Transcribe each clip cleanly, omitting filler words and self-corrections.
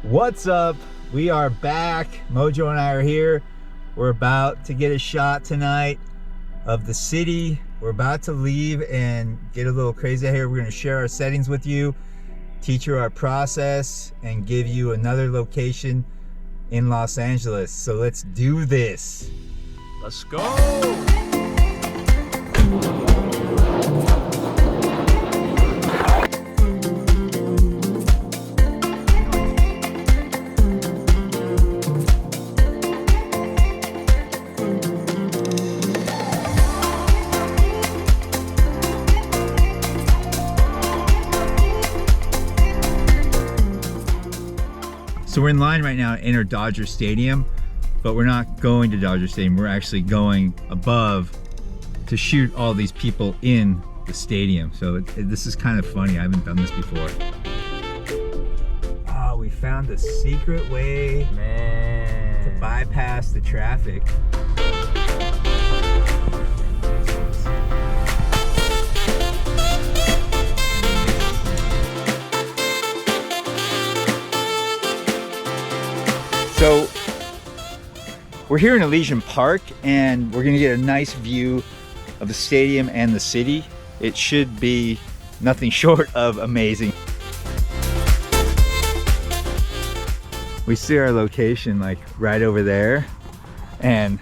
What's up? We are back. Mojo and I are here. We're about to get a shot tonight of the city. We're about to leave and get a little crazy out here. We're going to share our settings with you, teach you our process, and give you another location in Los Angeles. So let's do this. Let's go. So we're in line right now to enter Dodger Stadium, but we're not going to Dodger Stadium. We're actually going above to shoot all these people in the stadium. So this is kind of funny. I haven't done this before. Oh, we found a secret way, man, to bypass the traffic. So we're here in Elysian Park and we're gonna get a nice view of the stadium and the city. It should be nothing short of amazing. We see our location like right over there and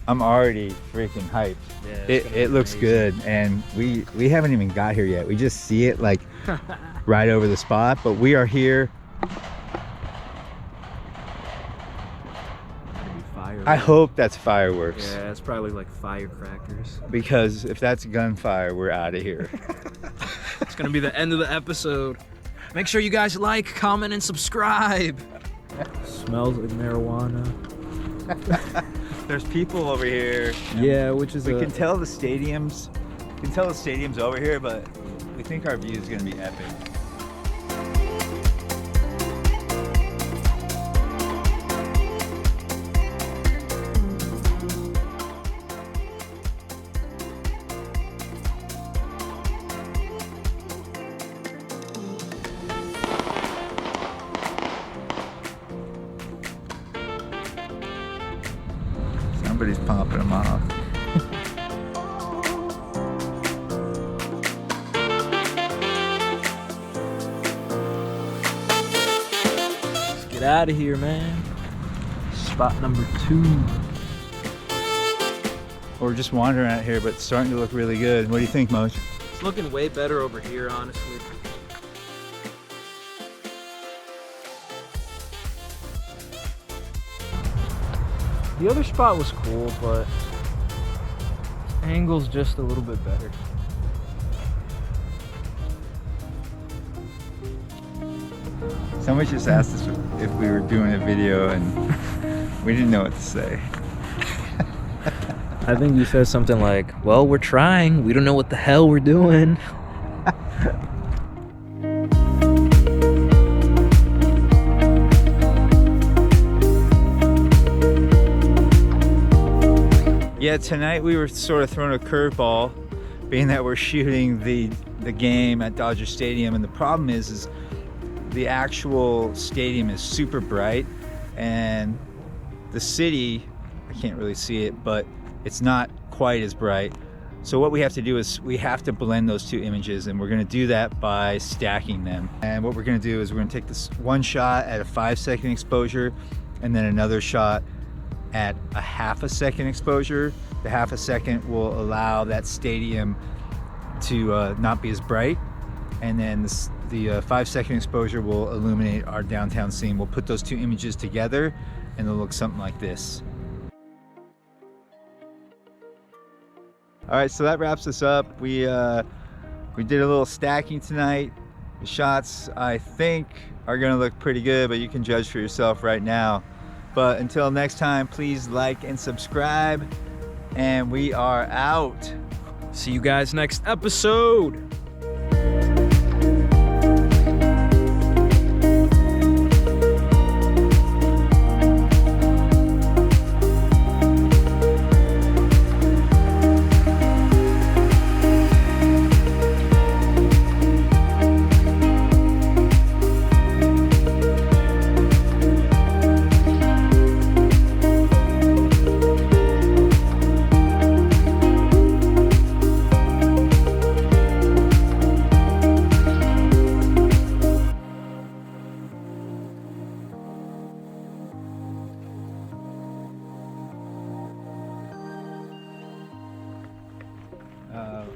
I'm already freaking hyped. Yeah, it looks good, and we haven't even got here yet. We just see it like right over the spot, but we are here. I hope that's fireworks. Yeah, it's probably like firecrackers. Because if that's gunfire, we're out of here. It's gonna be the end of the episode. Make sure you guys like, comment, and subscribe. Smells like marijuana. There's people over here. Yeah, which is we can tell the stadiums. We can tell the stadium's over here, but we think our view is gonna be epic. Somebody's popping them off. Let's get out of here, man. Spot number 2. We're just wandering out here, but it's starting to look really good. What do you think, Moj? It's looking way better over here, honestly. The other spot was cool, but angle's just a little bit better. Somebody just asked us if we were doing a video and we didn't know what to say. I think you said something like, well, we're trying. We don't know what the hell we're doing. Yeah, tonight we were sort of thrown a curveball, being that we're shooting the game at Dodger Stadium, and the problem is the actual stadium is super bright, and the city, I can't really see it, but it's not quite as bright. So what we have to do is we have to blend those two images, and we're going to do that by stacking them. And what we're going to do is we're going to take this one shot at a 5-second exposure, and then another shot at a 1/2 second exposure. The 1/2 second will allow that stadium to not be as bright, and then the 5-second exposure will illuminate our downtown scene. We'll put those two images together and they'll look something like this. All right, so that wraps us up. We did a little stacking tonight. The shots, I think, are gonna look pretty good, but you can judge for yourself right now. But until next time, please like and subscribe, and we are out. See you guys next episode.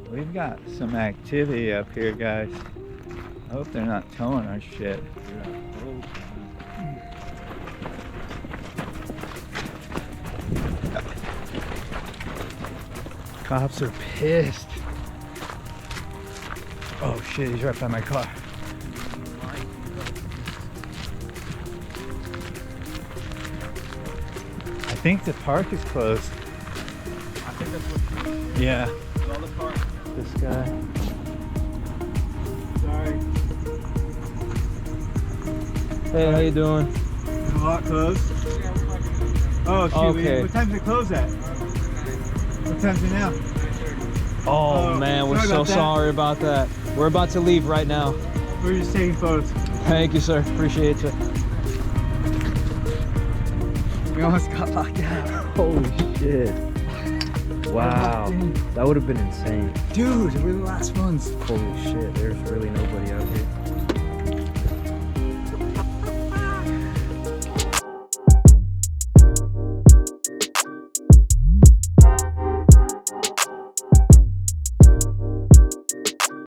We've got some activity up here, guys. I hope they're not towing our shit. Cops are pissed. Oh shit, he's right by my car. I think the park is closed. I think that's what. Yeah. All the park. This guy. Sorry. Hey, how you doing? The lot closed? Oh shoot, Okay. what time's it close at? What time's it now? Oh, man, we're sorry so about that. sorry about that. We're about to leave right now. We're just taking photos. Thank you, sir. Appreciate you. We almost got locked out. Holy shit. Wow. That would have been insane. Dude, we're the last ones. Holy shit, there's really nobody out here.